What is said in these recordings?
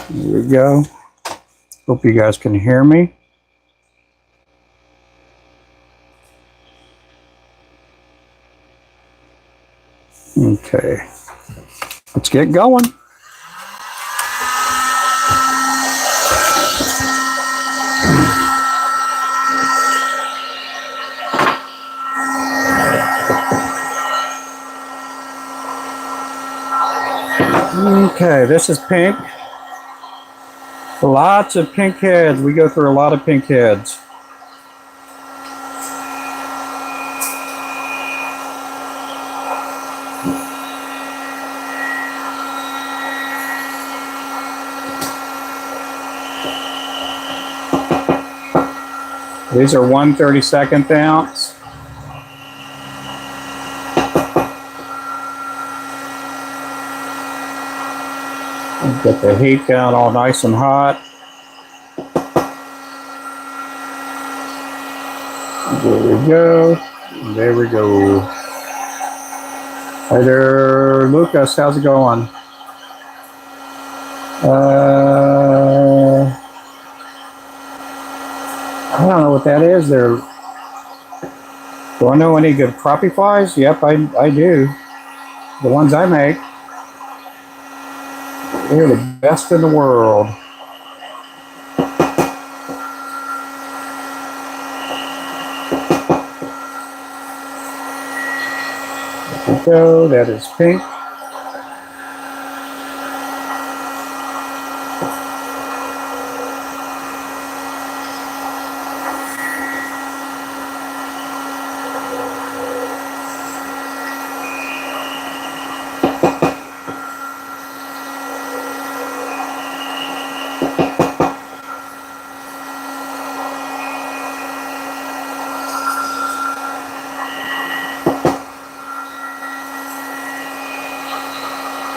There we go. Hope you guys can hear me. Okay, let's get going. Okay, this is pink. Lots of pink heads. We go through a lot of pink heads. These are 1/32 ounce. Get the heat down all nice and hot. There we go. There we go. Hi there, Lucas. How's it going? I don't know what that is there. Do I know any good crappie flies? Yep, I do. The ones I make. They're the best in the world. There we go. That is pink.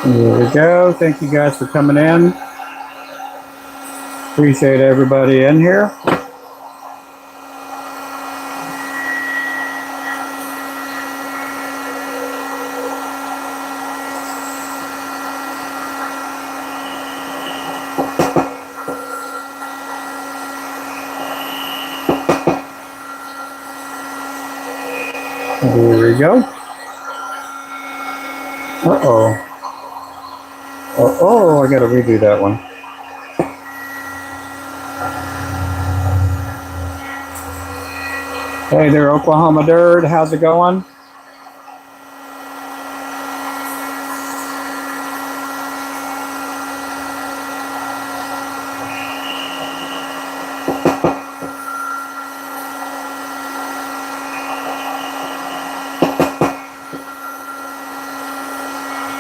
There we go. Thank you guys for coming in. Appreciate everybody in here. There we go. Uh-oh. Oh, I gotta redo that one. Hey there, Oklahoma Dirt. How's it going?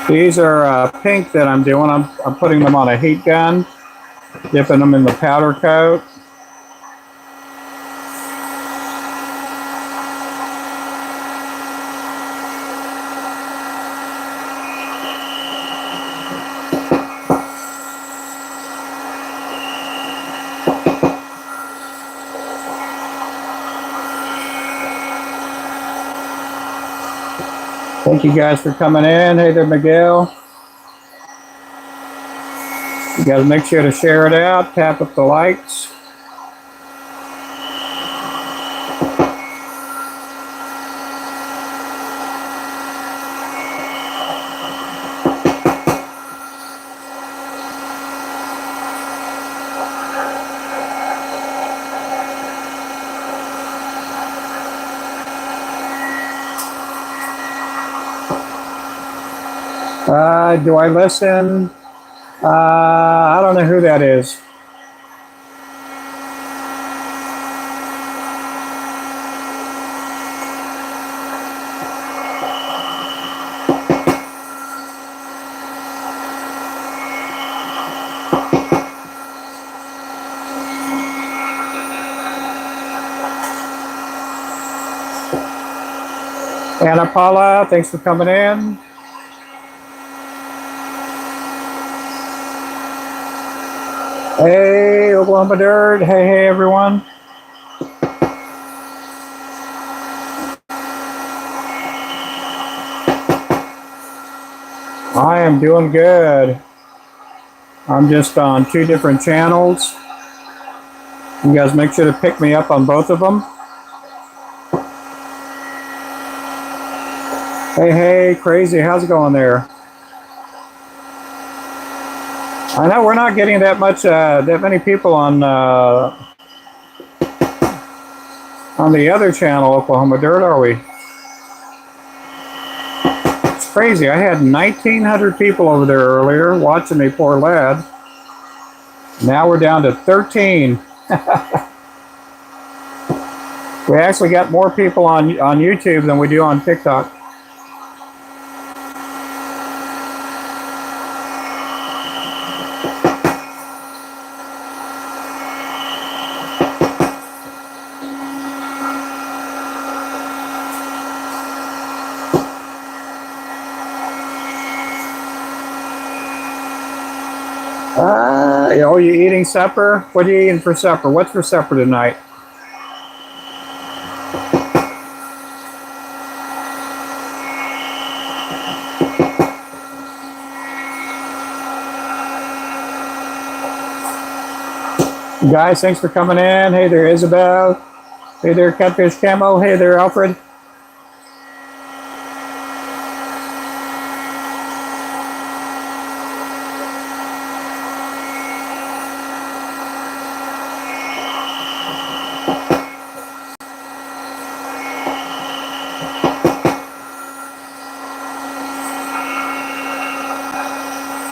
These are pink that I'm doing. I'm putting them on a heat gun, dipping them in the powder coat. Thank you guys for coming in. Hey there, Miguel. You guys make sure to share it out. Tap up the likes. Do I listen? I don't know who that is. Anna Paula, thanks for coming in. Hey, Oklahoma Dirt. Hey, everyone. I am doing good. I'm just on 2 different channels. You guys make sure to pick me up on both of them. Hey, crazy, how's it going there? I know we're not getting that many people on the other channel, Oklahoma Dirt, are we? It's crazy. I had 1,900 people over there earlier watching me, poor lad. Now we're down to 13. We actually got more people on YouTube than we do on TikTok. Oh, you eating supper? What are you eating for supper? What's for supper tonight? Guys, thanks for coming in. Hey there, Isabel. Hey there, Catfish Camo. Hey there, Alfred.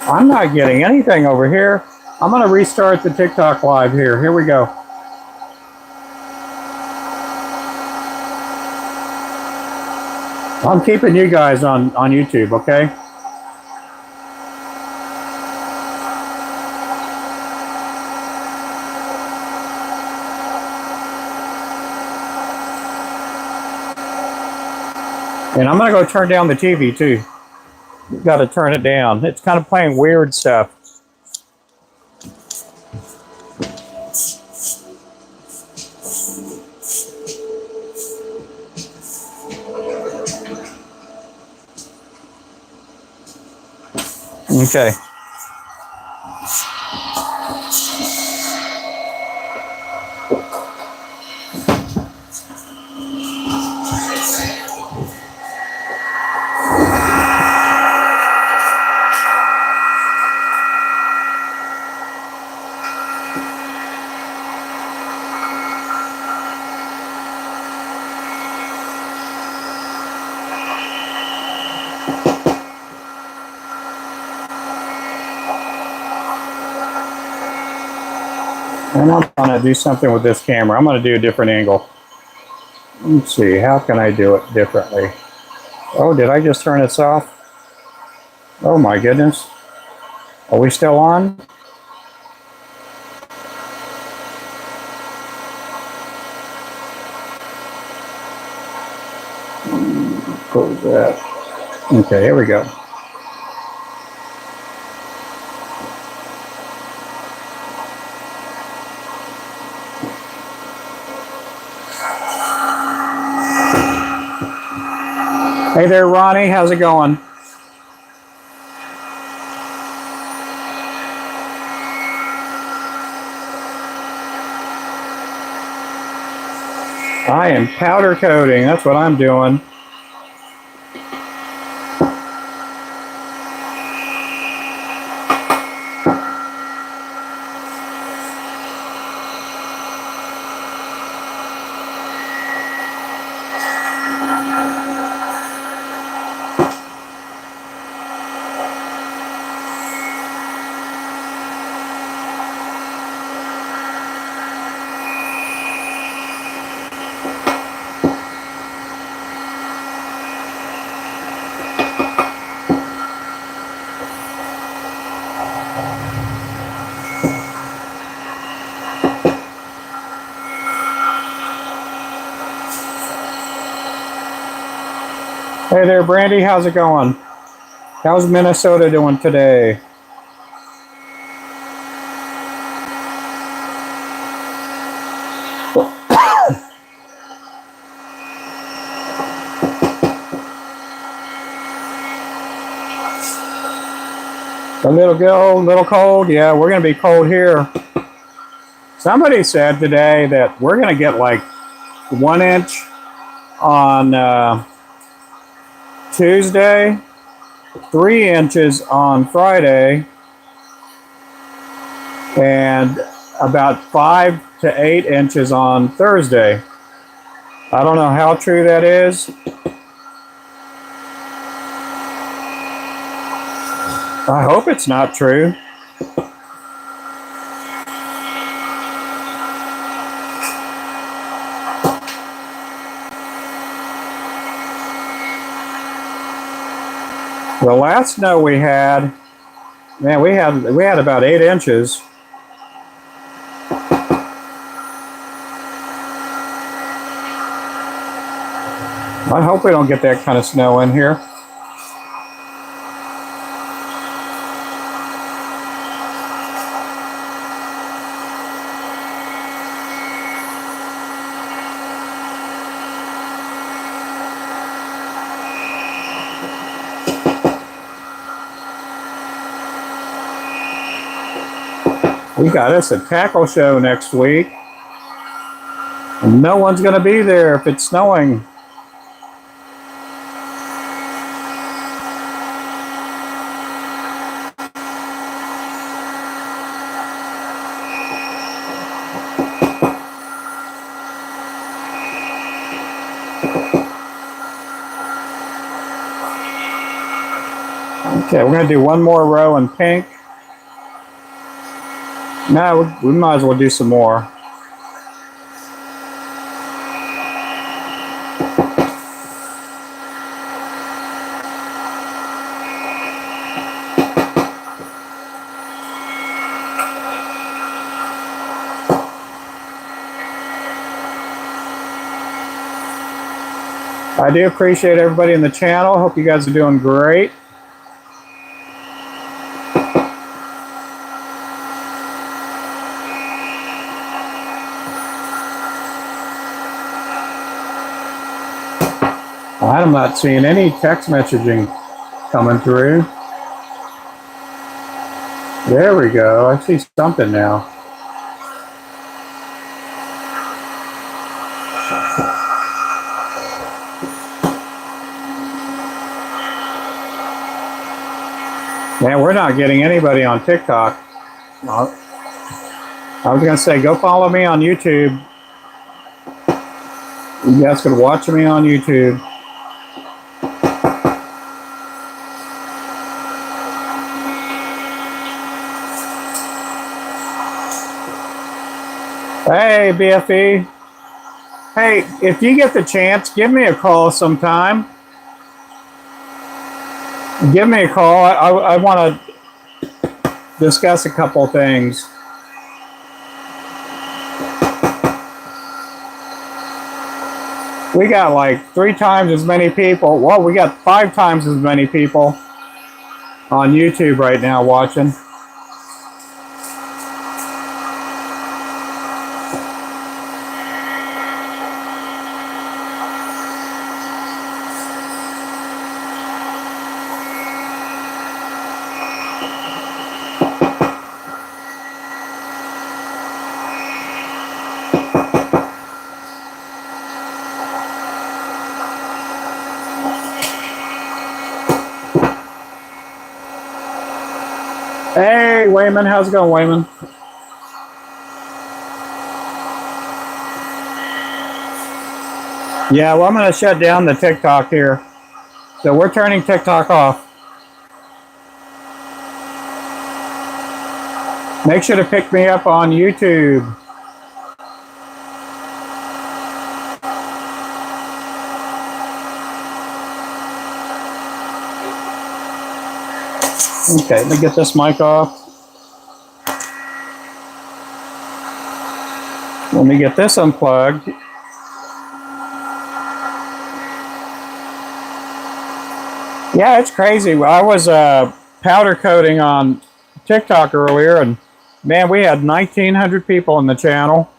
I'm not getting anything over here. I'm going to restart the TikTok live here. Here we go. I'm keeping you guys on YouTube, okay? And I'm going to go turn down the TV too. Got to turn it down. It's kind of playing weird stuff. Okay. And I'm going to do something with this camera. I'm going to do a different angle. Let's see, how can I do it differently? Oh, did I just turn this off? Oh my goodness. Are we still on? Close that. Okay, here we go. Hey there, Ronnie. How's it going? I am powder coating. That's what I'm doing. Hey there, Brandy. How's it going? How's Minnesota doing today? A little cold. Yeah, we're going to be cold here. Somebody said today that we're going to get like 1 inch on Tuesday, 3 inches on Friday, and about 5 to 8 inches on Thursday. I don't know how true that is. I hope it's not true. The last snow we had, man, we had about 8 inches. I hope we don't get that kind of snow in here. We got us a tackle show next week. And no one's going to be there if it's snowing. Okay, we're going to do one more row in pink. No, we might as well do some more. I do appreciate everybody in the channel. Hope you guys are doing great. I'm not seeing any text messaging coming through. There we go. I see something now. Man, we're not getting anybody on TikTok. I was going to say, go follow me on YouTube. You guys can watch me on YouTube. Hey, BFE. Hey, if you get the chance, give me a call sometime. Give me a call. I want to discuss a couple of things. We got like 3 times as many people. Well, we got 5 times as many people on YouTube right now watching. Hey, Wayman, how's it going, Wayman? Yeah, well, I'm going to shut down the TikTok here. So we're turning TikTok off. Make sure to pick me up on YouTube. Okay, let me get this mic off. Let me get this unplugged. Yeah, it's crazy. I was powder coating on TikTok earlier, and man, we had 1,900 people in the channel.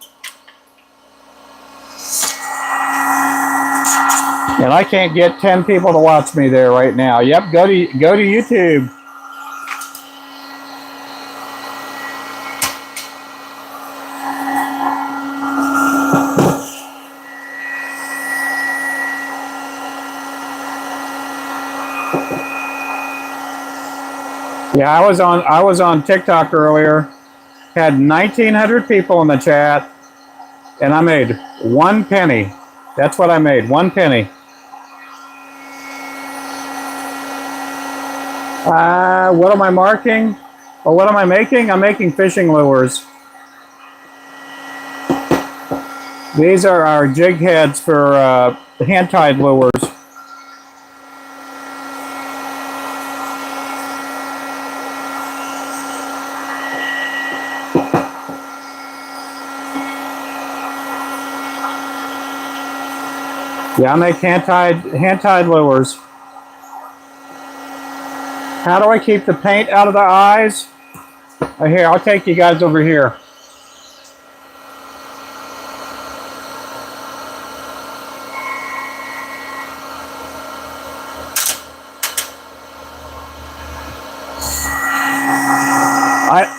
And I can't get 10 people to watch me there right now. Yep, go to YouTube. Yeah, I was on TikTok earlier. Had 1,900 people in the chat, and I made 1 penny. That's what I made, 1 penny. What am I marking? Or what am I making? I'm making fishing lures. These are our jig heads for hand-tied lures. Yeah, I make hand-tied lures. How do I keep the paint out of the eyes? Here, I'll take you guys over here.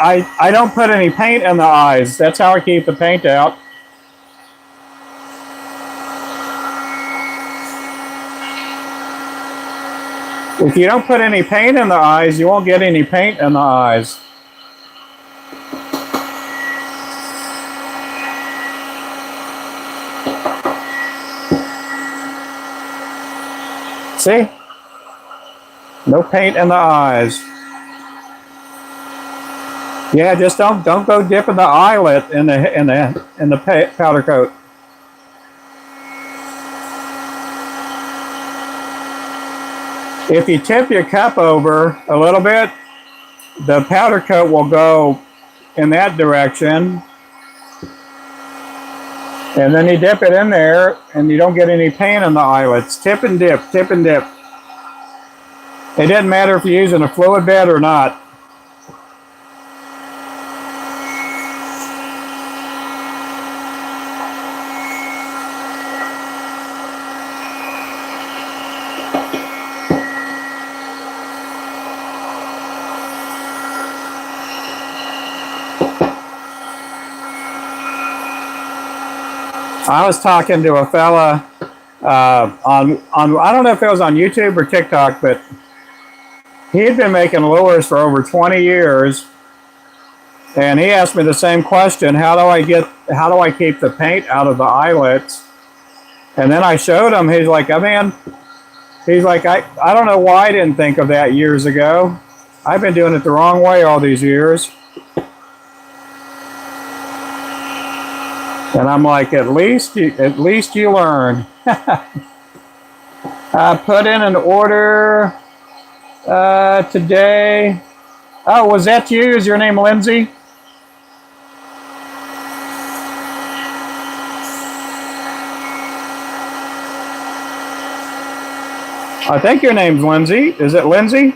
I don't put any paint in the eyes. That's how I keep the paint out. If you don't put any paint in the eyes, you won't get any paint in the eyes. See? No paint in the eyes. Yeah, just don't go dipping the eyelet in the powder coat. If you tip your cup over a little bit, the powder coat will go in that direction. And then you dip it in there and you don't get any paint on the eyelets. Tip and dip, tip and dip. It doesn't matter if you're using a fluid bed or not. I was talking to a fella on I don't know if it was on YouTube or TikTok, but he had been making lures for over 20 years, and he asked me the same question: how do I keep the paint out of the eyelets? And then I showed him. He's like, oh man, he's like, I don't know why I didn't think of that years ago. I've been doing it the wrong way all these years. And I'm like, at least you learn. Put in an order today. Oh, was that you? Is your name Lindsay? I think your name's Lindsay. Is it Lindsay?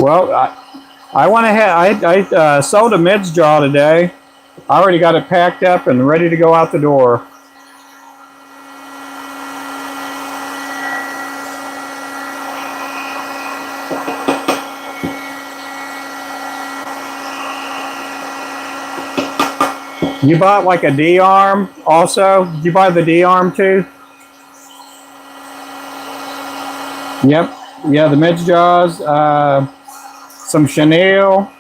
Well, I went ahead. I sold a midge jaw today. I already got it packed up and ready to go out the door. You bought like a D-arm also? Did you buy the D-arm too? Yep. Yeah, the midge jaws. Some chenille.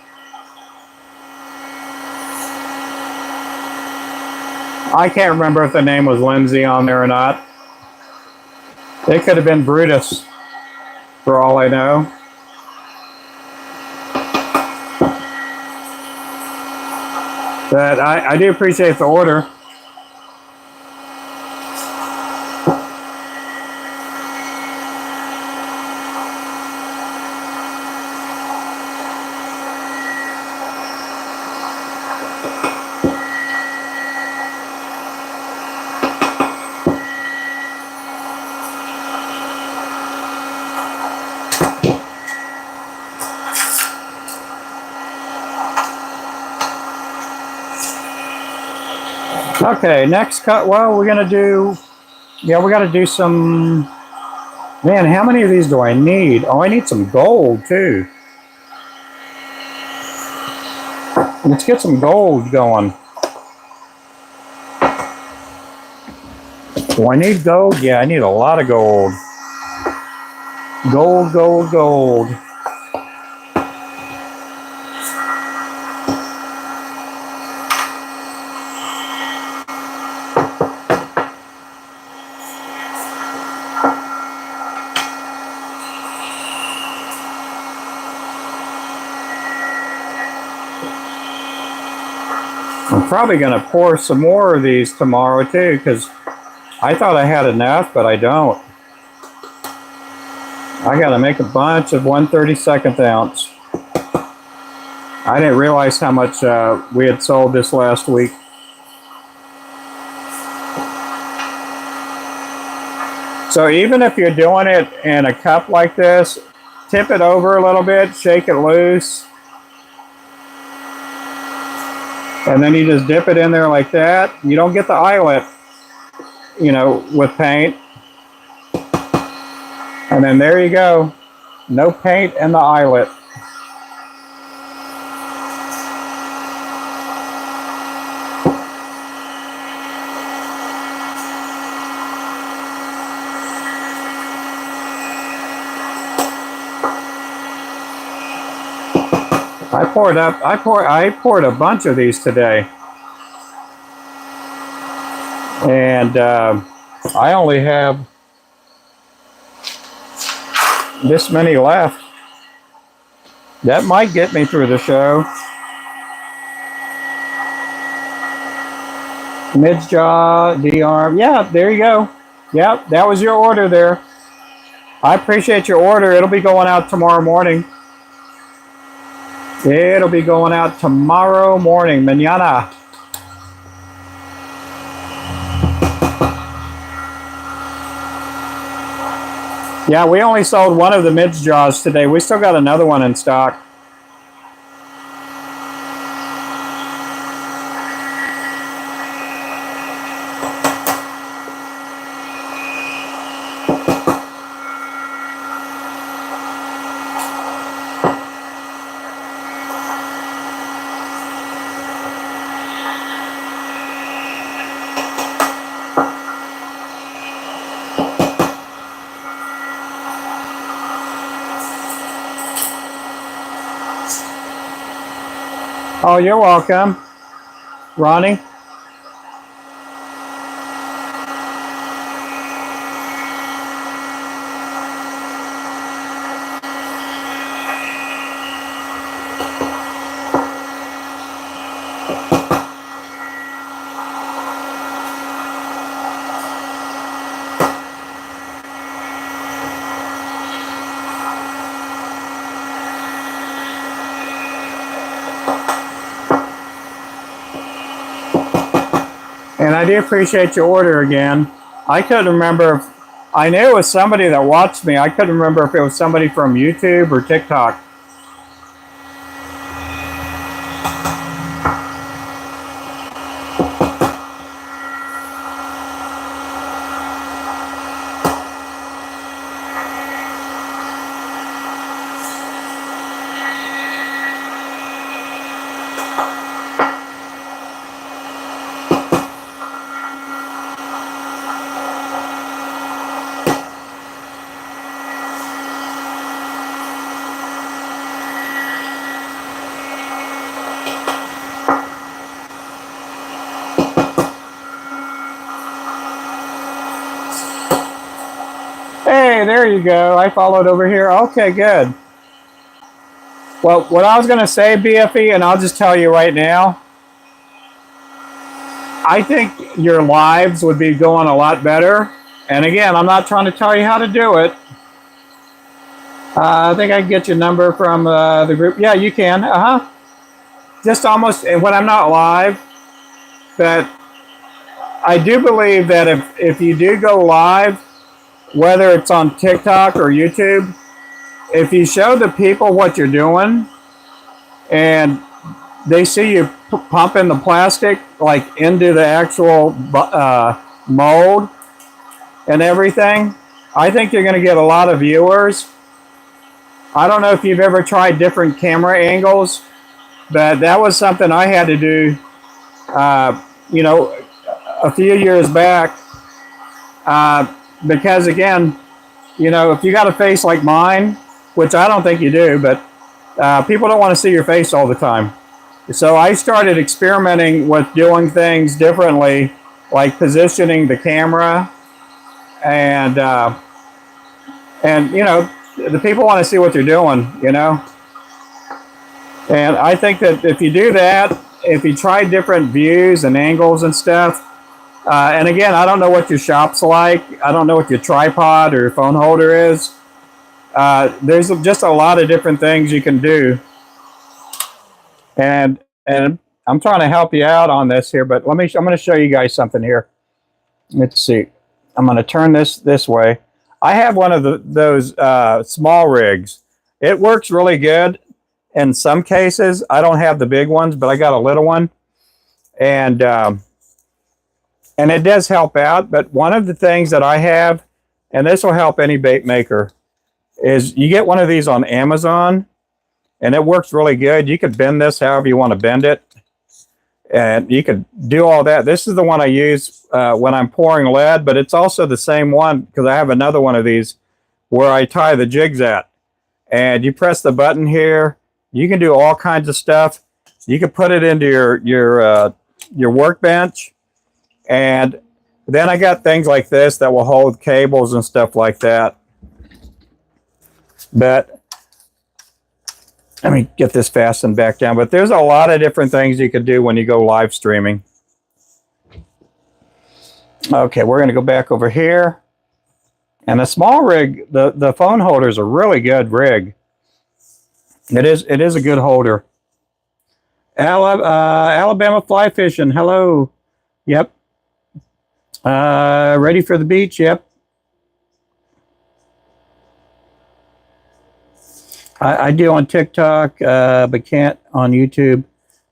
I can't remember if the name was Lindsay on there or not. It could have been Brutus, for all I know. But I do appreciate the order. Okay, next cut. Well, we're gonna do. Yeah, we got to do some. Man, how many of these do I need? Oh, I need some gold too. Let's get some gold going. Do I need gold? Yeah, I need a lot of gold. Gold, gold, gold. I'm probably going to pour some more of these tomorrow too, because I thought I had enough, but I don't. I got to make a bunch of 1/32 ounce. I didn't realize how much we had sold this last week. So even if you're doing it in a cup like this, tip it over a little bit, shake it loose, and then you just dip it in there like that. You don't get the eyelet, you know, with paint. And then there you go. No paint in the eyelet. I poured a bunch of these today. And I only have this many left. That might get me through the show. Mid's jaw, D-arm. Yeah, there you go. Yep, that was your order there. I appreciate your order. It'll be going out tomorrow morning. It'll be going out tomorrow morning. Mañana. Yeah, we only sold one of the midge jaws today. We still got another one in stock. Oh, you're welcome, Ronnie. And I do appreciate your order again. I couldn't remember if, I knew it was somebody that watched me. I couldn't remember if it was somebody from YouTube or TikTok. Hey, there you go. I followed over here. Okay, good. Well, what I was going to say, BFE, and I'll just tell you right now, I think your lives would be going a lot better. And again, I'm not trying to tell you how to do it. I think I can get your number from the group. Yeah, you can. Just almost when I'm not live. But I do believe that if you do go live, whether it's on TikTok or YouTube, if you show the people what you're doing and they see you pumping the plastic like into the actual mold and everything, I think you're going to get a lot of viewers. I don't know if you've ever tried different camera angles, but that was something I had to do, you know, a few years back. Because again, you know, if you got a face like mine, which I don't think you do, but people don't want to see your face all the time. So I started experimenting with doing things differently, like positioning the camera, and you know, the people want to see what you're doing, you know. And I think that if you do that, if you try different views and angles and stuff, and again, I don't know what your shop's like. I don't know what your tripod or your phone holder is. There's just a lot of different things you can do. And I'm trying to help you out on this here, but I'm going to show you guys something here. Let's see. I'm going to turn this way. I have one of those small rigs. It works really good in some cases. I don't have the big ones, but I got a little one, and it does help out. But one of the things that I have, and this will help any bait maker, is you get one of these on Amazon, and it works really good. You could bend this however you want to bend it, and you could do all that. This is the one I use when I'm pouring lead, but it's also the same one because I have another one of these where I tie the jigs at. And you press the button here. You can do all kinds of stuff. You can put it into your workbench. And then I got things like this that will hold cables and stuff like that. But let me get this fastened back down. But there's a lot of different things you can do when you go live streaming. Okay, we're going to go back over here. And a small rig, the phone holder is a really good rig. It is a good holder. Alabama fly fishing. Hello. Yep. Ready for the beach? Yep. I do on TikTok, but can't on YouTube.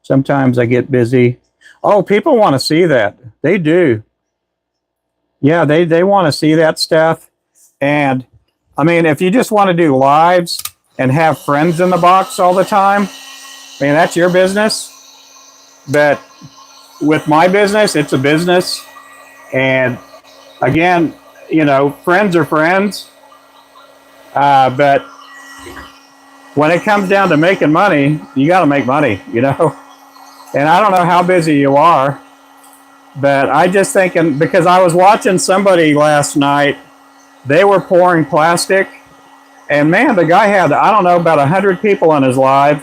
Sometimes I get busy. Oh, people want to see that. They do. Yeah, they want to see that stuff. And I mean, if you just want to do lives and have friends in the box all the time, I mean, that's your business. But with my business, it's a business. And again, you know, friends are friends. But when it comes down to making money, you got to make money, you know. And I don't know how busy you are, but I just thinking, because I was watching somebody last night, they were pouring plastic, and man, the guy had, I don't know, about 100 people on his live.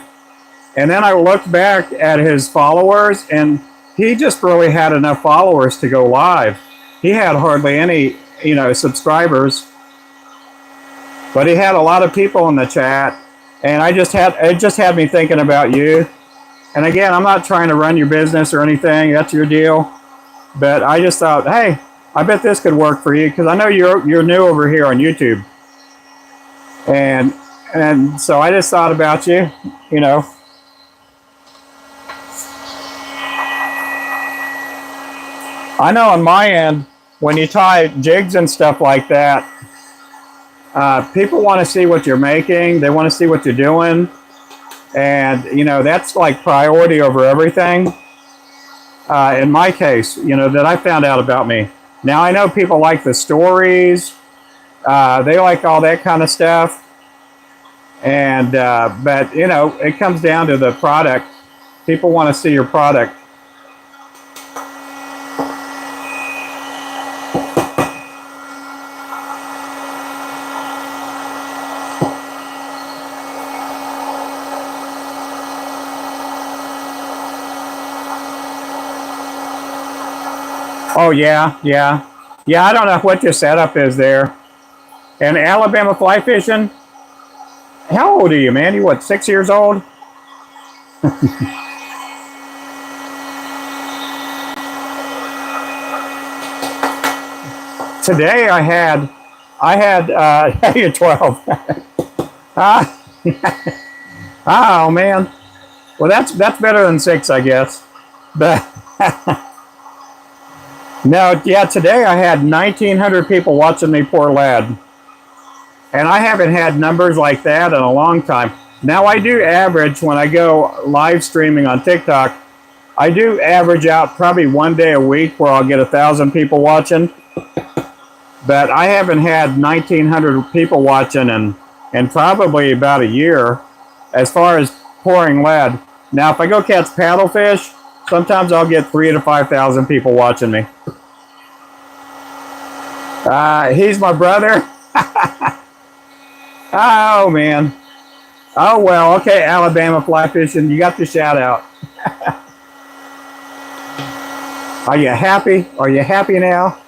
And then I looked back at his followers, and he just really had enough followers to go live. He had hardly any, you know, subscribers, but he had a lot of people in the chat. And it just had me thinking about you. And again, I'm not trying to run your business or anything. That's your deal. But I just thought, hey, I bet this could work for you, because I know you're new over here on YouTube. And so I just thought about you, you know. I know on my end, when you tie jigs and stuff like that, people want to see what you're making. They want to see what you're doing. And, you know, that's like priority over everything. In my case, you know, that I found out about me. Now, I know people like the stories. They like all that kind of stuff. And, but, you know, it comes down to the product. People want to see your product. Oh, yeah. Yeah, I don't know what your setup is there. And Alabama fly fishing? How old are you, man? You what, 6 years old? Today I had, you're 12. Oh, man. Well, that's better than 6, I guess. But no, yeah, today I had 1,900 people watching me pour lead. And I haven't had numbers like that in a long time. Now, I do average, when I go live streaming on TikTok, I do average out probably one day a week where I'll get 1,000 people watching. but I haven't had 1,900 people watching in probably about a year as far as pouring lead. Now, if I go catch paddlefish, sometimes I'll get 3,000 to 5,000 people watching me. He's my brother. Oh, man. Oh, well, okay, Alabama fly fishing. You got the shout out. Are you happy? Are you happy now?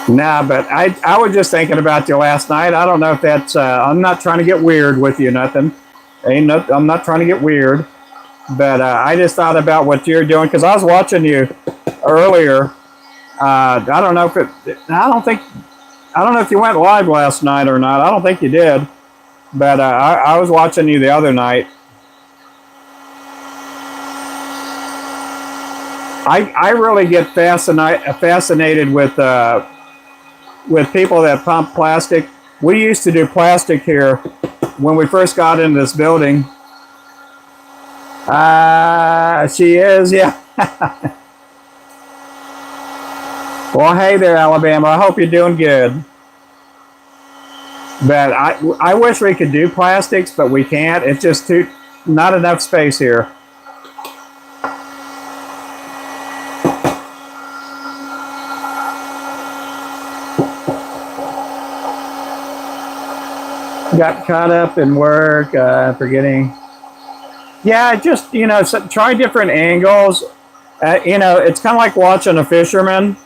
Nah, but I was just thinking about you last night. I don't know if that's, I'm not trying to get weird with you, nothing. I'm not trying to get weird. But I just thought about what you're doing because I was watching you earlier. I don't know if I don't know if you went live last night or not. I don't think you did. But I was watching you the other night. I really get fascinated with people that pump plastic. We used to do plastic here when we first got into this building. She is, yeah. Well, hey there, Alabama. I hope you're doing good. But I wish we could do plastics, but we can't. It's just not enough space here. Got caught up in work, forgetting. Yeah, just, try different angles. It's kind of like watching a fisherman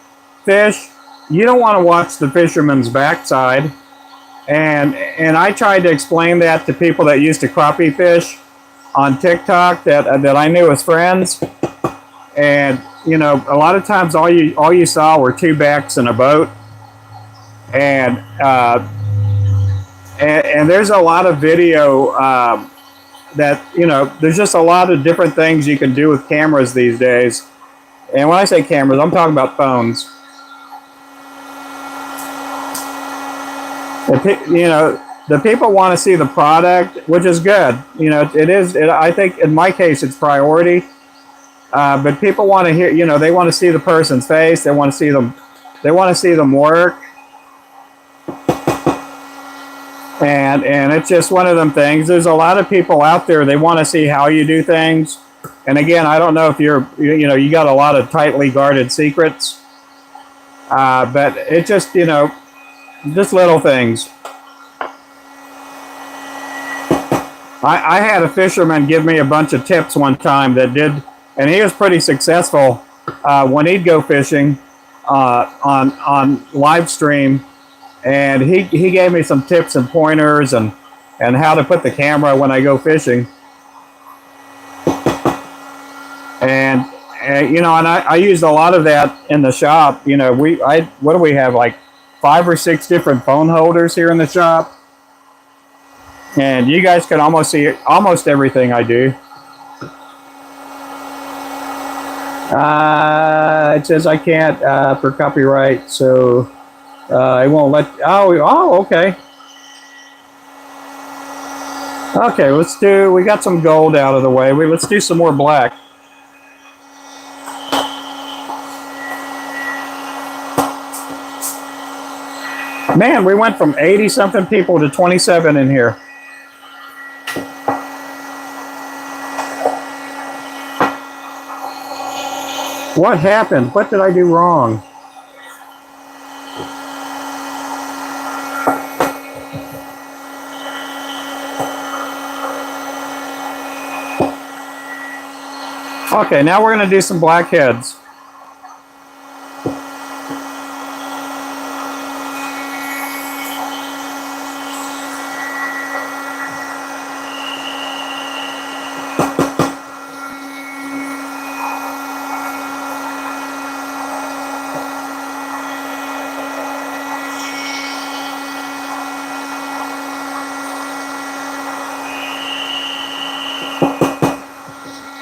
fish. You don't want to watch the fisherman's backside. And I tried to explain that to people that used to crappie fish on TikTok that I knew as friends. And, a lot of times all you saw were two backs in a boat. And there's a lot of video that, there's just a lot of different things you can do with cameras these days. And when I say cameras, I'm talking about phones. The people want to see the product, which is good. I think in my case, it's priority. But people want to hear, they want to see the person's face. They want to see them work. And it's just one of them things. There's a lot of people out there, they want to see how you do things. And again, I don't know if you got a lot of tightly guarded secrets. But it just, just little things. I had a fisherman give me a bunch of tips one time and he was pretty successful when he'd go fishing on Livestream. And he gave me some tips and pointers and how to put the camera when I go fishing. And I used a lot of that in the shop. What do we have, like 5 or 6 different phone holders here in the shop? And you guys can almost see almost everything I do. It says I can't for copyright, so it won't let. Oh, okay. Okay, we got some gold out of the way. Let's do some more black. Man, we went from 80-something people to 27 in here. What happened? What did I do wrong? Okay, now we're going to do some blackheads.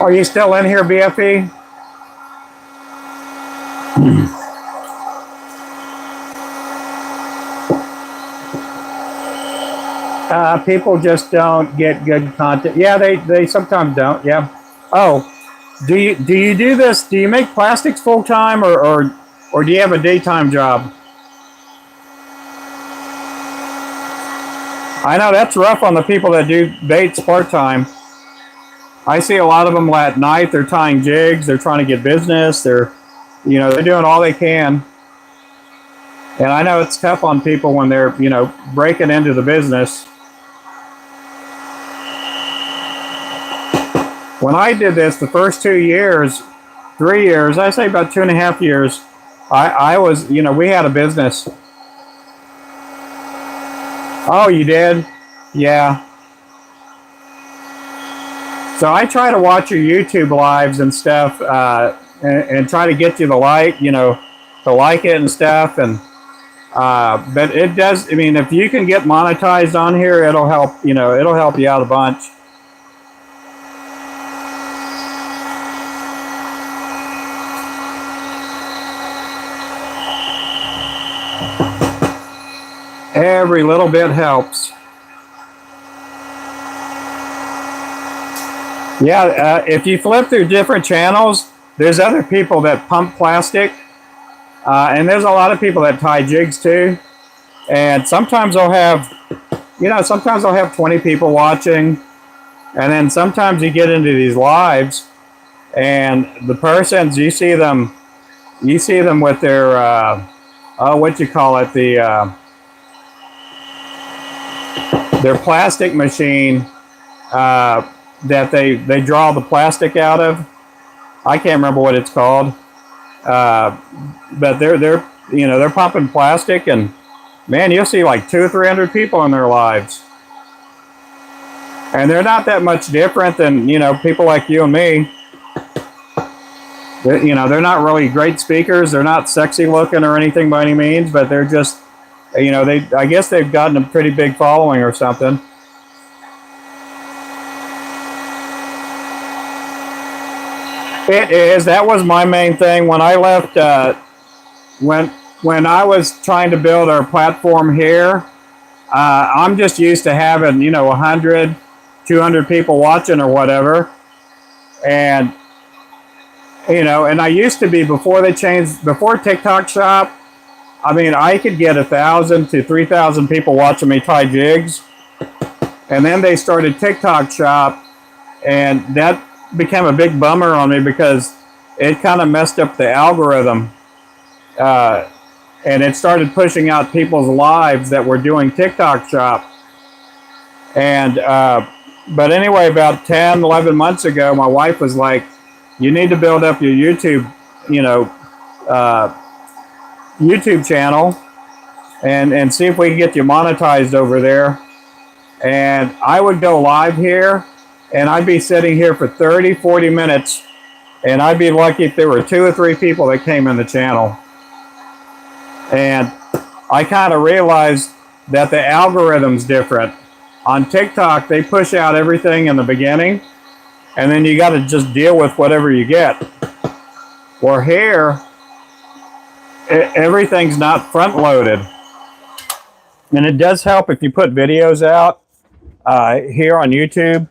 Are you still in here, BFE? People just don't get good content. Yeah, they sometimes don't. Yeah. Oh, do you do this? Do you make plastics full time, or do you have a daytime job? I know that's rough on the people that do baits part time. I see a lot of them at night. They're tying jigs. They're trying to get business. They're doing all they can. And I know it's tough on people when they're, breaking into the business. When I did this, the first 2 years, 3 years, I say about 2.5 years, I was, we had a business. Oh, you did? Yeah. So I try to watch your YouTube lives and stuff, and try to get you to like it and stuff. And but it does. I mean, if you can get monetized on here, it'll help. It'll help you out a bunch. Every little bit helps. Yeah, if you flip through different channels, there's other people that pump plastic, and there's a lot of people that tie jigs too. And sometimes they'll have, sometimes they'll have 20 people watching, and then sometimes you get into these lives, and the persons you see them with their what you call it, their plastic machine. That they draw the plastic out of. I can't remember what it's called, but they're pumping plastic, and man, you'll see like 200 or 300 people in their lives, and they're not that much different than people like you and me. They're not really great speakers. They're not sexy looking or anything by any means, but they're just I guess they've gotten a pretty big following or something. It is. That was my main thing when I left. When I was trying to build our platform here, I'm just used to having 100, 200 people watching or whatever, and and I used to be before TikTok Shop. I mean, I could get 1,000 to 3,000 people watching me tie jigs, and then they started TikTok Shop, and that became a big bummer on me because it kind of messed up the algorithm, and it started pushing out people's lives that were doing TikTok Shop. And but anyway, about 10, 11 months ago, my wife was like, you need to build up your YouTube channel and see if we can get you monetized over there. And I would go live here, and I'd be sitting here for 30, 40 minutes, and I'd be lucky if there were 2 or 3 people that came in the channel. And I kind of realized that the algorithm's different. On TikTok, they push out everything in the beginning, and then you got to just deal with whatever you get. Or here, everything's not front-loaded. And it does help if you put videos out here on YouTube.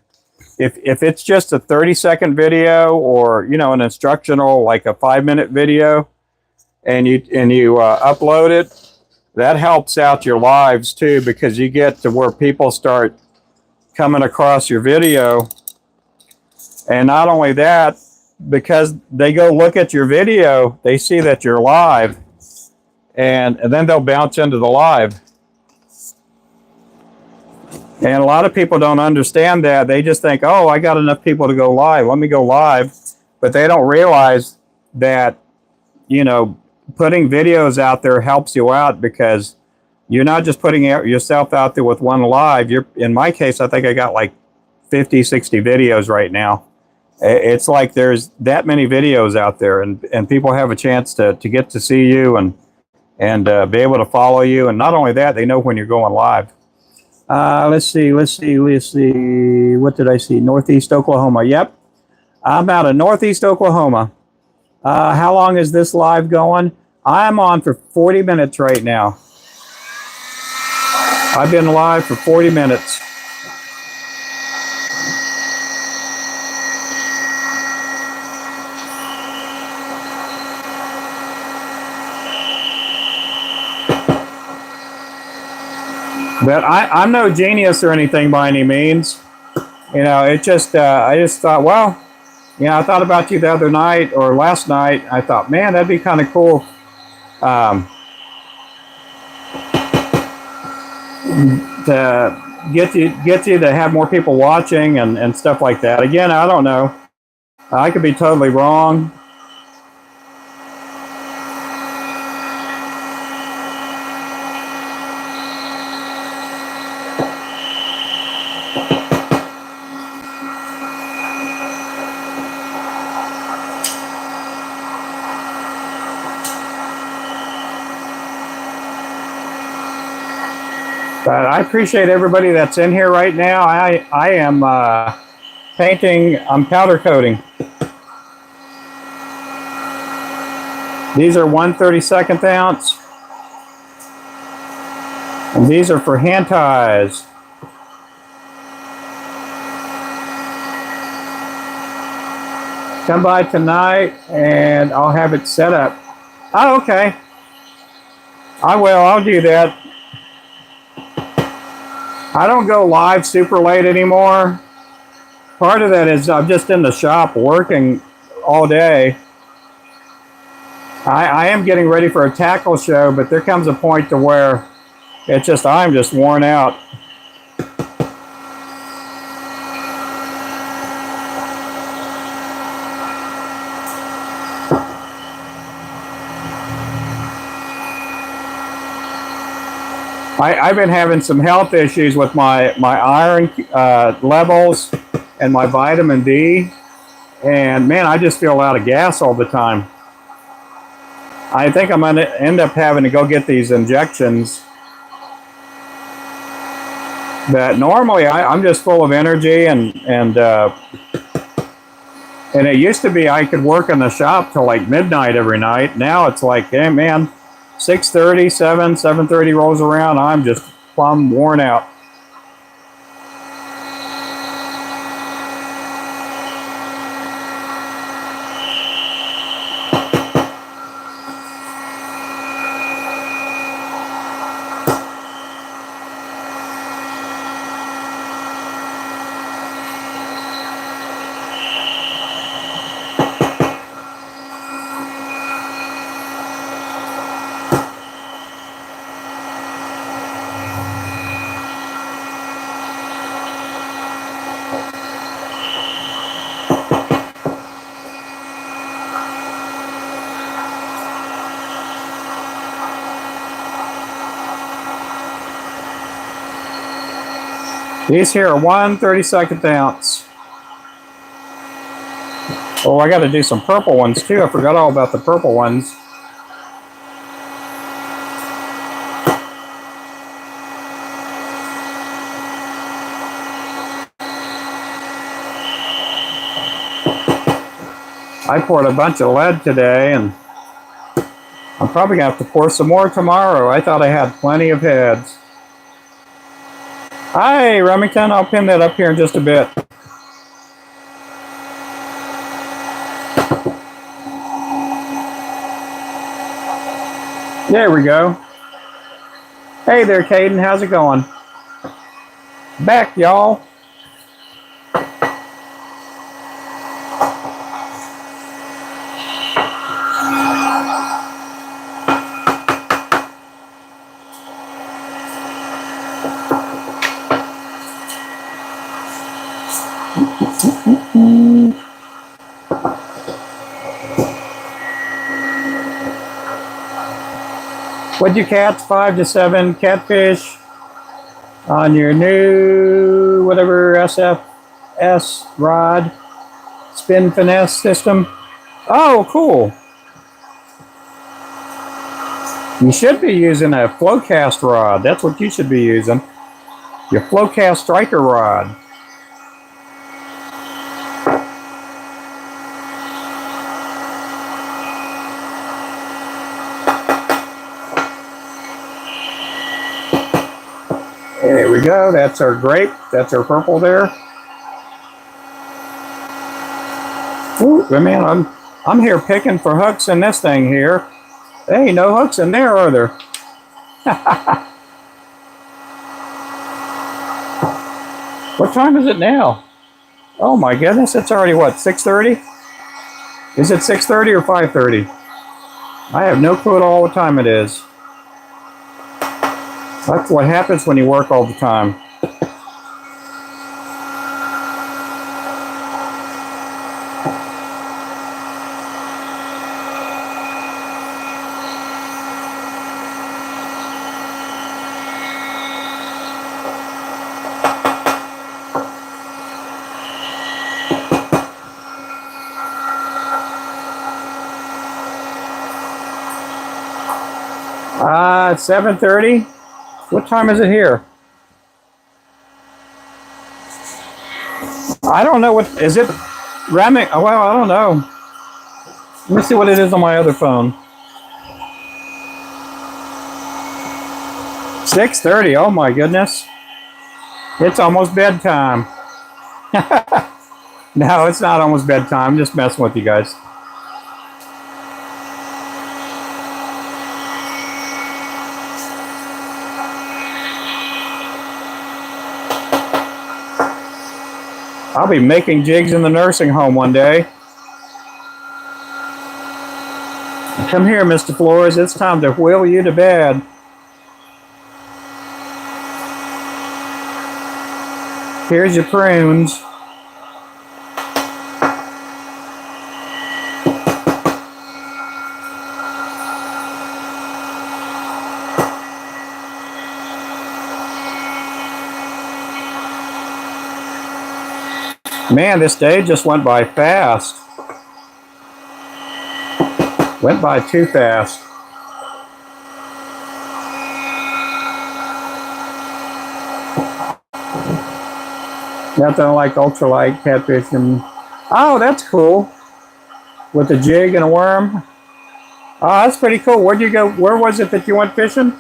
If it's just a 30-second video, or an instructional, like a 5-minute video, and you upload it, that helps out your lives too, because you get to where people start coming across your video. And not only that, because they go look at your video, they see that you're live, and then they'll bounce into the live. And a lot of people don't understand that. They just think, oh, I got enough people to go live, let me go live. But they don't realize that, putting videos out there helps you out, because you're not just putting yourself out there with one live. In my case, I think I got like 50, 60 videos right now. It's like there's that many videos out there, and people have a chance to get to see you and be able to follow you. And not only that, they know when you're going live. Let's see. What did I see? Northeast Oklahoma. Yep. I'm out of Northeast Oklahoma. How long is this live going? I'm on for 40 minutes right now. I've been live for 40 minutes. But I'm no genius or anything by any means. You know, it just, I just thought, well, you know, I thought about you the other night or last night. I thought, man, that'd be kind of cool. To get you to have more people watching and stuff like that. Again, I don't know. I could be totally wrong. But I appreciate everybody that's in here right now. I am painting, I'm powder coating. These are 1/32 ounce. And these are for hand ties. Come by tonight and I'll have it set up. Oh, okay. I will, I'll do that. I don't go live super late anymore. Part of that is I'm just in the shop working all day. I am getting ready for a tackle show, but there comes a point to where it's just, I'm just worn out. I've been having some health issues with my iron levels and my vitamin D. And man, I just feel out of gas all the time. I think I'm going to end up having to go get these injections. But normally I'm just full of energy and it used to be I could work in the shop till like midnight every night. Now it's like, hey man, 6:30, 7:30 rolls around, I'm just plumb worn out. These here are 1/32 ounce. Oh, I got to do some purple ones too. I forgot all about the purple ones. I poured a bunch of lead today, and I'm probably going to have to pour some more tomorrow. I thought I had plenty of heads. Hi, Remington. I'll pin that up here in just a bit. There we go. Hey there, Caden. How's it going? Back, y'all. What'd you catch? 5 to 7 catfish on your new whatever SFS rod spin finesse system. Oh, cool. You should be using a Flowcast rod. That's what you should be using. Your Flowcast striker rod. There we go. That's our grape. That's our purple there. Ooh, man, I'm here picking for hooks in this thing here. There ain't no hooks in there, are there? What time is it now? Oh my goodness, it's already what, 6:30? Is it 6:30 or 5:30? I have no clue at all what time it is. That's what happens when you work all the time. It's 7:30. What time is it here? I don't know what, is it ramming? Well, I don't know. Let me see what it is on my other phone. 6:30, oh my goodness. It's almost bedtime. No, it's not almost bedtime. I'm just messing with you guys. I'll be making jigs in the nursing home one day. Come here, Mr. Flores. It's time to wheel you to bed. Here's your prunes. Man, this day just went by fast. Went by too fast. Nothing like ultralight catfishing. Oh, that's cool. With a jig and a worm. Oh, that's pretty cool. Where'd you go? Where was it that you went fishing?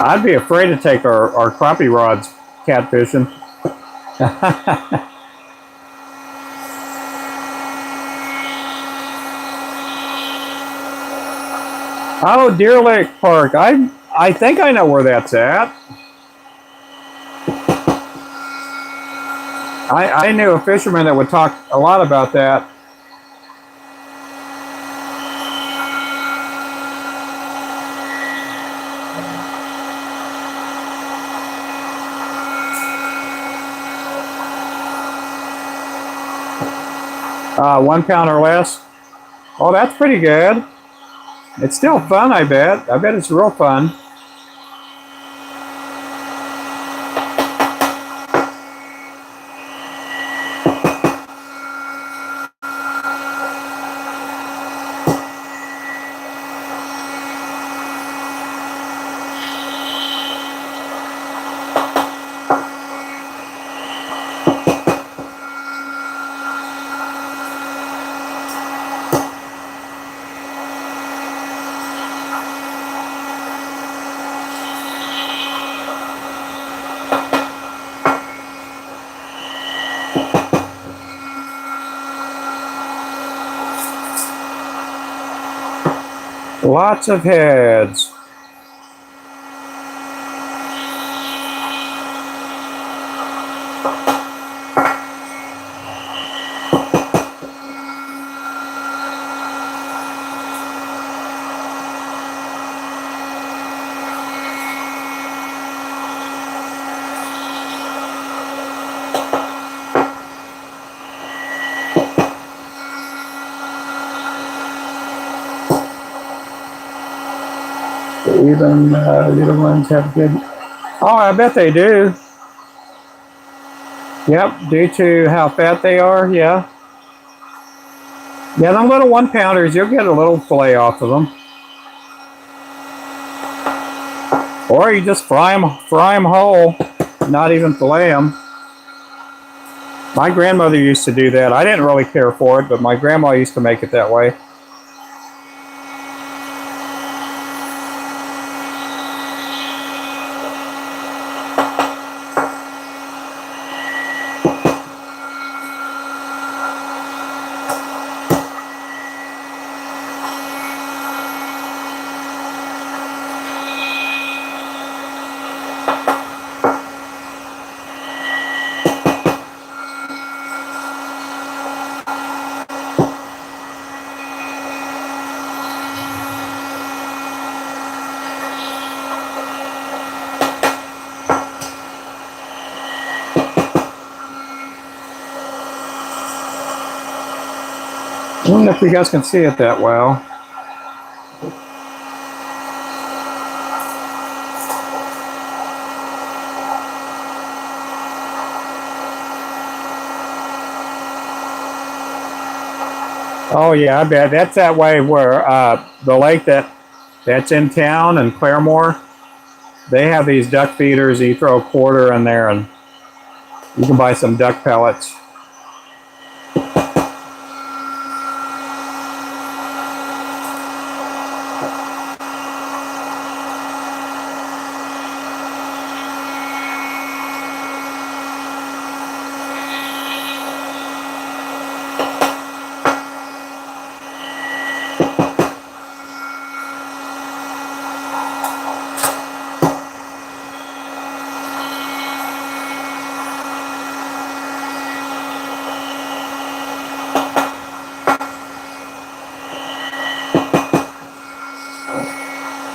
I'd be afraid to take our crappie rods catfishing. Oh, Deer Lake Park. I think I know where that's at. I knew a fisherman that would talk a lot about that. £1 or less. Oh, that's pretty good. It's still fun, I bet. I bet it's real fun. Lots of heads. Even little ones have good. Oh, I bet they do. Yep, due to how fat they are, yeah. Yeah, them little 1-pounders, you'll get a little fillet off of them. Or you just fry them whole, not even fillet them. My grandmother used to do that. I didn't really care for it, but my grandma used to make it that way. I don't know if you guys can see it that well. Oh yeah, I bet that's that way where the lake that's in town in Claremore, they have these duck feeders. You throw a quarter in there and you can buy some duck pellets.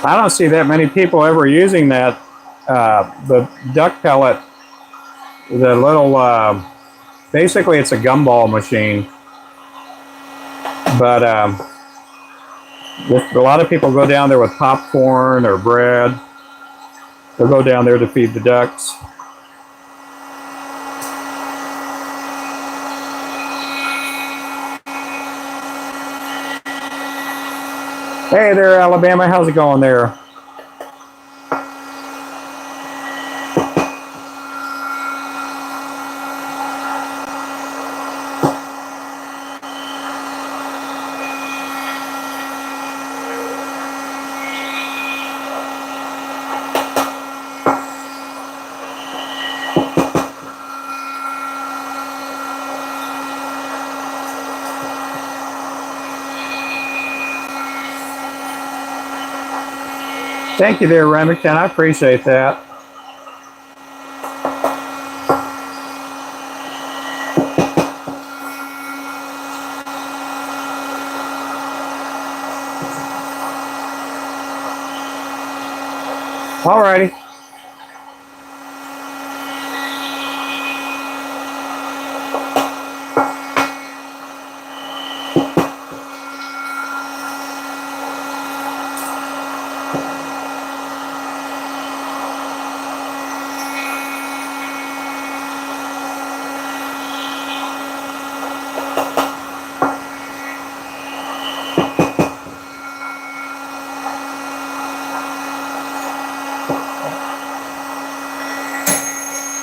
I don't see that many people ever using that. The duck pellet, the little, basically it's a gumball machine. But a lot of people go down there with popcorn or bread. They'll go down there to feed the ducks. Hey there, Alabama. How's it going there? Thank you there, Remington. I appreciate that. Alrighty.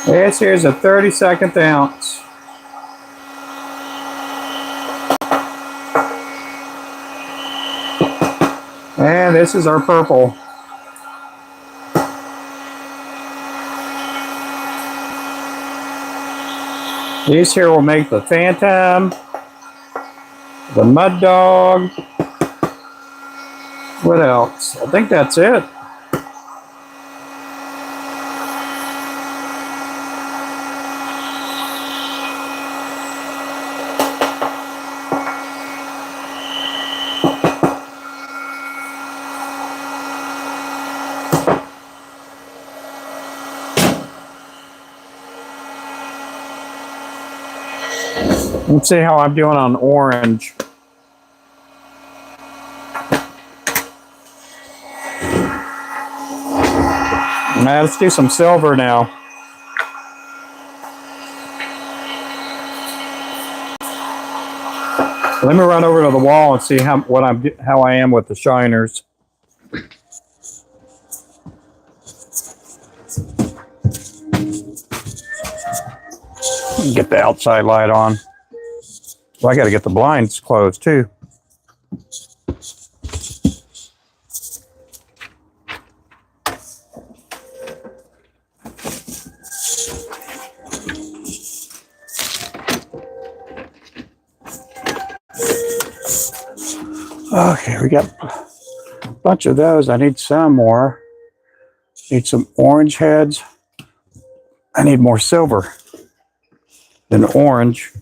This here's a 32nd ounce. And this is our purple. These here will make the Phantom, the Mud Dog. What else? I think that's it. Let's see how I'm doing on orange. Now let's do some silver now. Let me run over to the wall and see how I am with the shiners. Get the outside light on. Well, I got to get the blinds closed too. Okay, we got a bunch of those. I need some more. Need some orange heads. I need more silver than orange.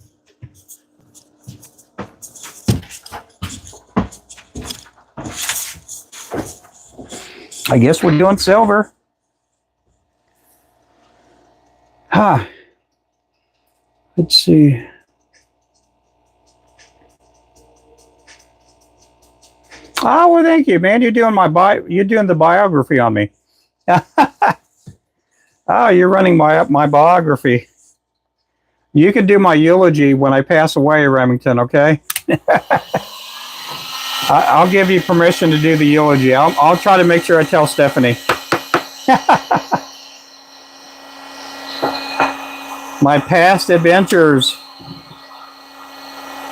I guess we're doing silver. Huh. Let's see. Oh, well, thank you, man. You're doing the biography on me. Oh, you're running my biography. You can do my eulogy when I pass away, Remington, okay? I'll give you permission to do the eulogy. I'll try to make sure I tell Stephanie. My past adventures.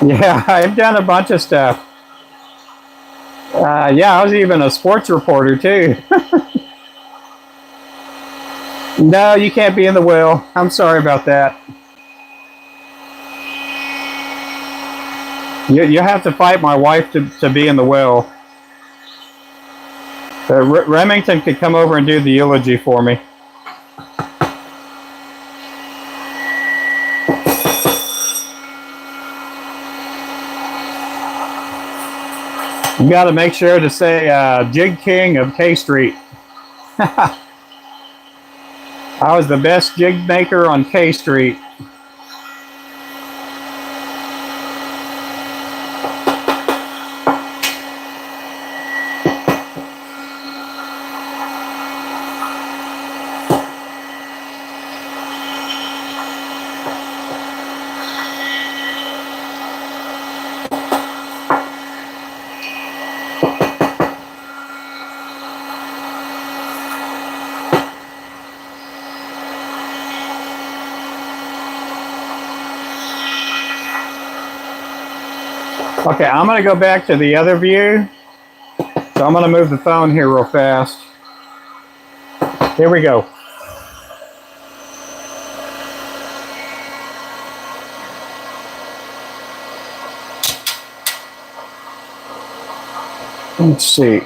Yeah, I've done a bunch of stuff. Yeah, I was even a sports reporter too. No, you can't be in the will. I'm sorry about that. You have to fight my wife to be in the will. Remington could come over and do the eulogy for me. You got to make sure to say Jig King of K Street. I was the best jig maker on K Street. Okay, I'm going to go back to the other view. So I'm going to move the phone here real fast. Here we go. Let's see.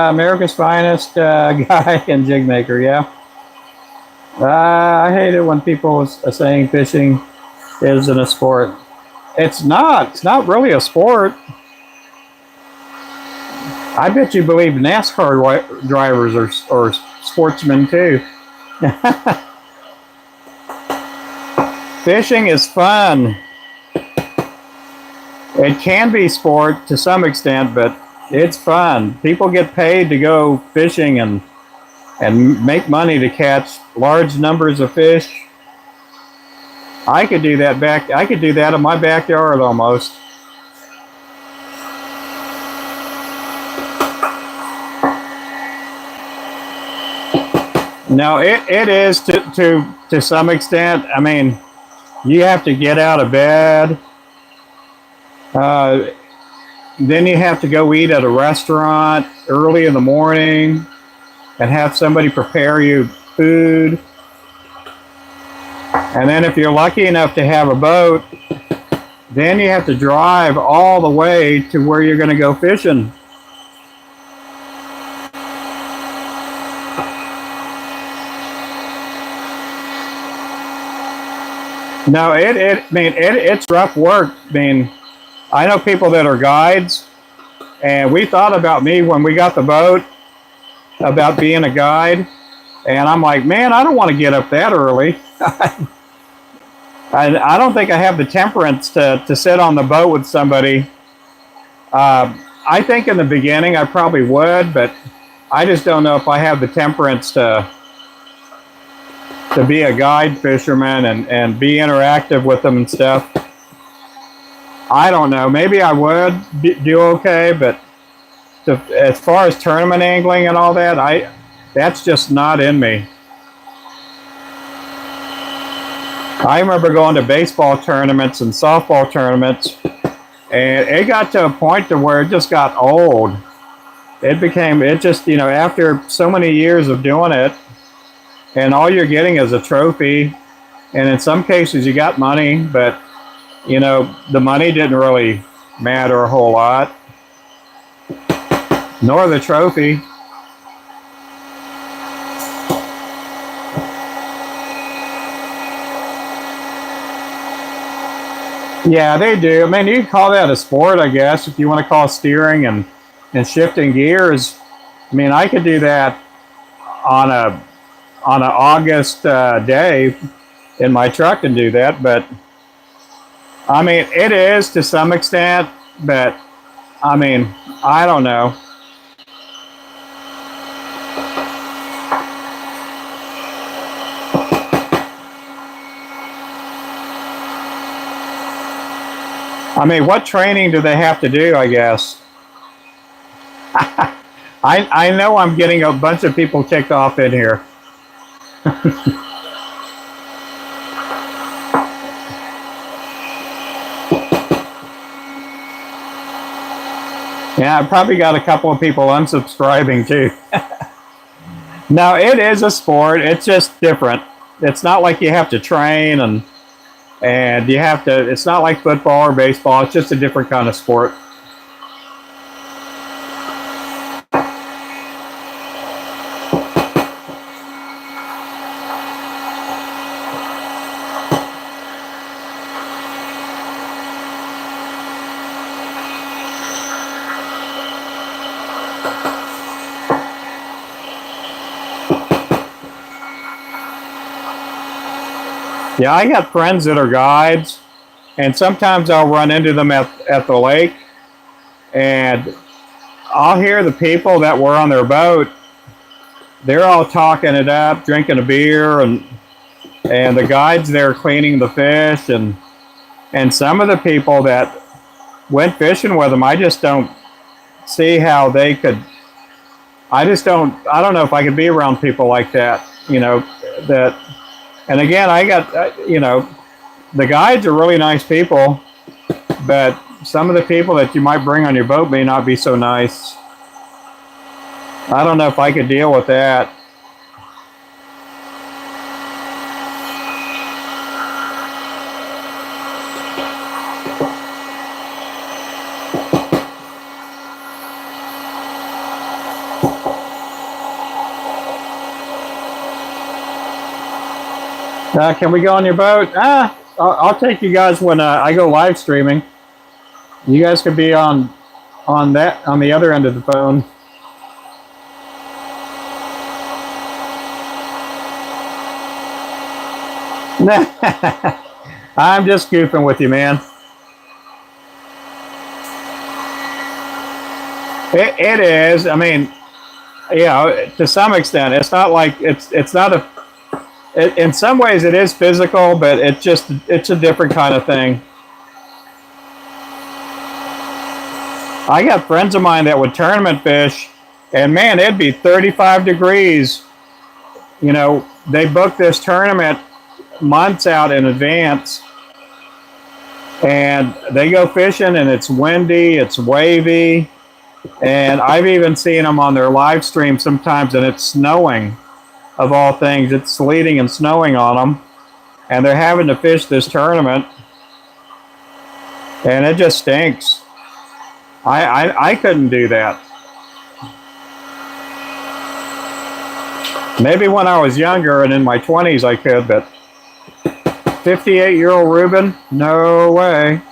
America's finest guy and jig maker, yeah. I hate it when people are saying fishing isn't a sport. It's not. It's not really a sport. I bet you believe NASCAR drivers are sportsmen too. Fishing is fun. It can be sport to some extent, but it's fun. People get paid to go fishing and make money to catch large numbers of fish. I could do that in my backyard almost. No, it is to some extent. I mean, you have to get out of bed. Then you have to go eat at a restaurant early in the morning and have somebody prepare you food. And then if you're lucky enough to have a boat, then you have to drive all the way to where you're going to go fishing. No, it's rough work. I mean, I know people that are guides, and we thought about me when we got the boat about being a guide, and I'm like, man, I don't want to get up that early. I don't think I have the temperance to sit on the boat with somebody. I think in the beginning I probably would, but I just don't know if I have the temperance to be a guide fisherman and be interactive with them and stuff. I don't know. Maybe I would do okay, but as far as tournament angling and all that, that's just not in me. I remember going to baseball tournaments and softball tournaments, and it got to a point to where it just got old. It just, after so many years of doing it, and all you're getting is a trophy, and in some cases you got money, but, the money didn't really matter a whole lot, nor the trophy. Yeah, they do. I mean, you can call that a sport, I guess, if you want to call steering and shifting gears. I mean, I could do that on an August day in my truck and do that, but I mean, it is to some extent, but I mean, I don't know. I mean, what training do they have to do, I guess? I know I'm getting a bunch of people kicked off in here. Yeah, I probably got a couple of people unsubscribing too. No, it is a sport. It's just different. It's not like you have to train and you have to, it's not like football or baseball. It's just a different kind of sport. Yeah, I got friends that are guides, and sometimes I'll run into them at the lake, and I'll hear the people that were on their boat. They're all talking it up, drinking a beer, and the guides there cleaning the fish, and some of the people that went fishing with them, I just don't see how they could. I don't know if I could be around people like that, that. And again, I got, the guides are really nice people, but some of the people that you might bring on your boat may not be so nice. I don't know if I could deal with that. Can we go on your boat? I'll take you guys when I go live streaming. You guys could be on the other end of the phone. I'm just goofing with you, man. It is. I mean, to some extent, it's not like it's not a. In some ways, it is physical, but it's a different kind of thing. I got friends of mine that would tournament fish, and man, it'd be 35 degrees. They booked this tournament months out in advance, and they go fishing, and it's windy, it's wavy, and I've even seen them on their live stream sometimes, and it's snowing. Of all things, it's sleeting and snowing on them, and they're having to fish this tournament, and it just stinks. I couldn't do that. Maybe when I was younger and in my 20s I could, but 58-year-old Ruben, no way.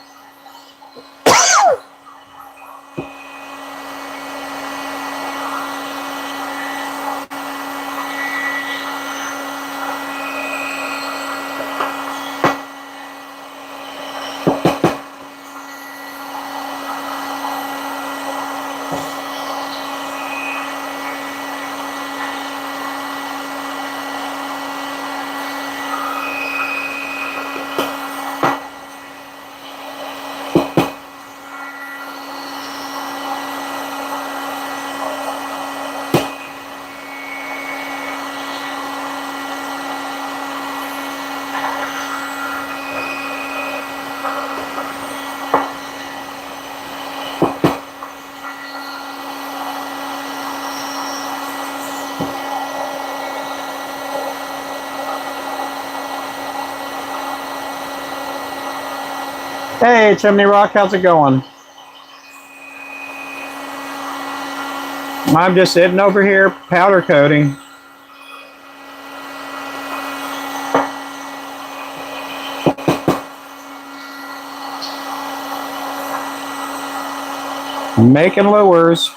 Hey, Chimney Rock, how's it going? I'm just sitting over here powder coating. Making lures.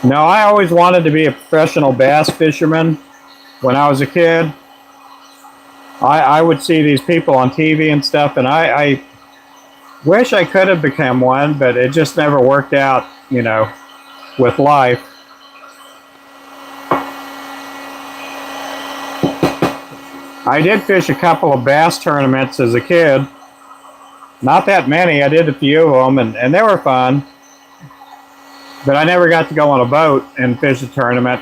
No, I always wanted to be a professional bass fisherman when I was a kid. I would see these people on TV and stuff, and I wish I could have become one, but it just never worked out, you know, with life. I did fish a couple of bass tournaments as a kid. Not that many. I did a few of them, and they were fun. But I never got to go on a boat and fish a tournament.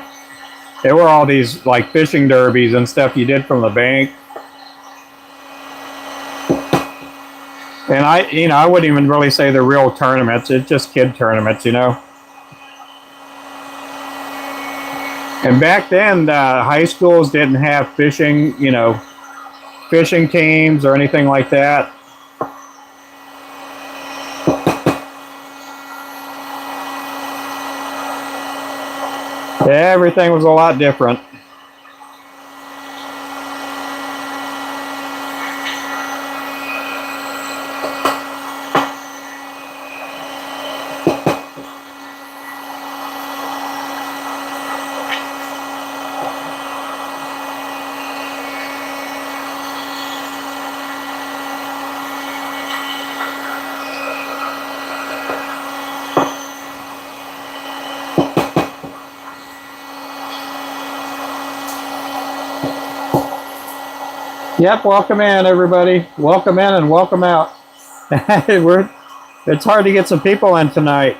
There were all these like fishing derbies and stuff you did from the bank. And I wouldn't even really say they're real tournaments. It's just kid tournaments, you know. And back then, high schools didn't have fishing, you know, fishing teams or anything like that. Everything was a lot different. Yep, welcome in, everybody. Welcome in and welcome out. It's hard to get some people in tonight.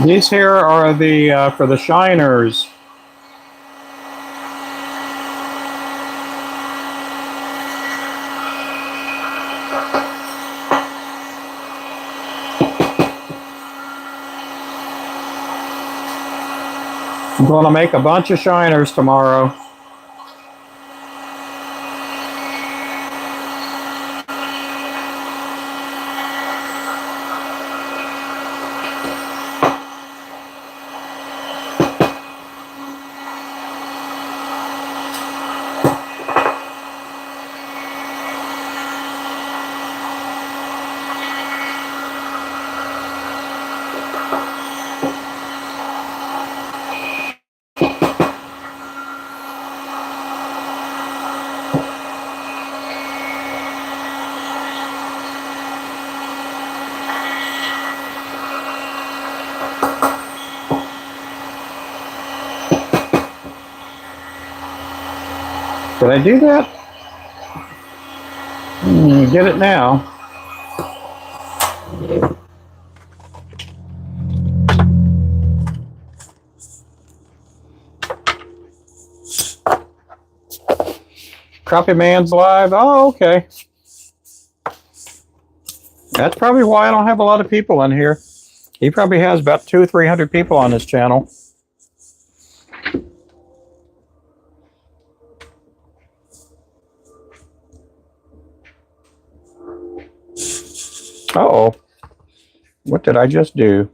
These here are the for the shiners. I'm going to make a bunch of shiners tomorrow. Did I do that? Get it now. Crappie Man's live. Oh, okay. That's probably why I don't have a lot of people in here. He probably has about 200 or 300 people on his channel. Uh-oh. What did I just do?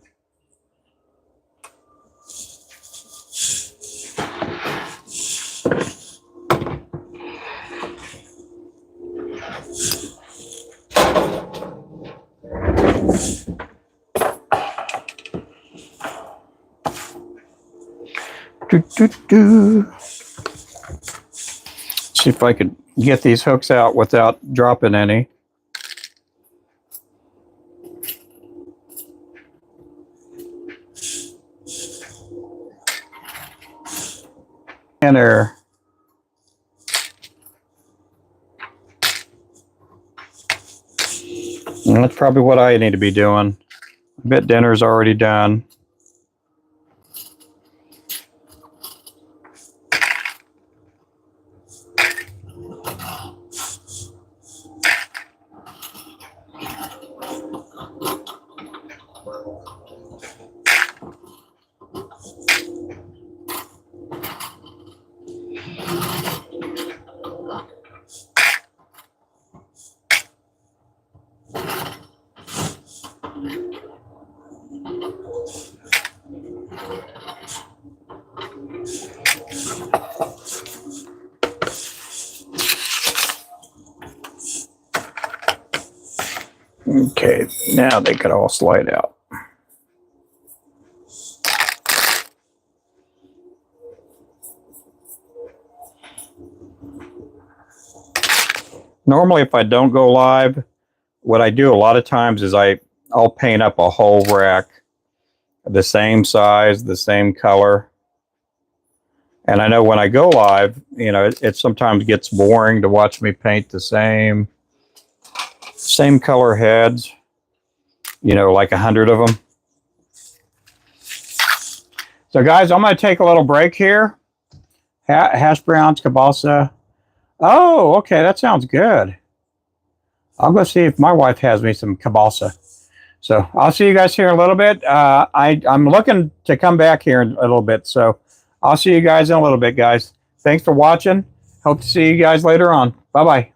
See if I could get these hooks out without dropping any. And there. And that's probably what I need to be doing. I bet dinner's already done. Okay, now they could all slide out. Normally, if I don't go live, what I do a lot of times is I'll paint up a whole rack the same size, the same color. And I know when I go live, you know, it sometimes gets boring to watch me paint the same color heads, you know, like 100 of them. So guys, I'm going to take a little break here. Hash browns, kielbasa. Oh, okay, that sounds good. I'll go see if my wife has me some kielbasa. So I'll see you guys here in a little bit. I'm looking to come back here in a little bit. So I'll see you guys in a little bit, guys. Thanks for watching. Hope to see you guys later on. Bye-bye.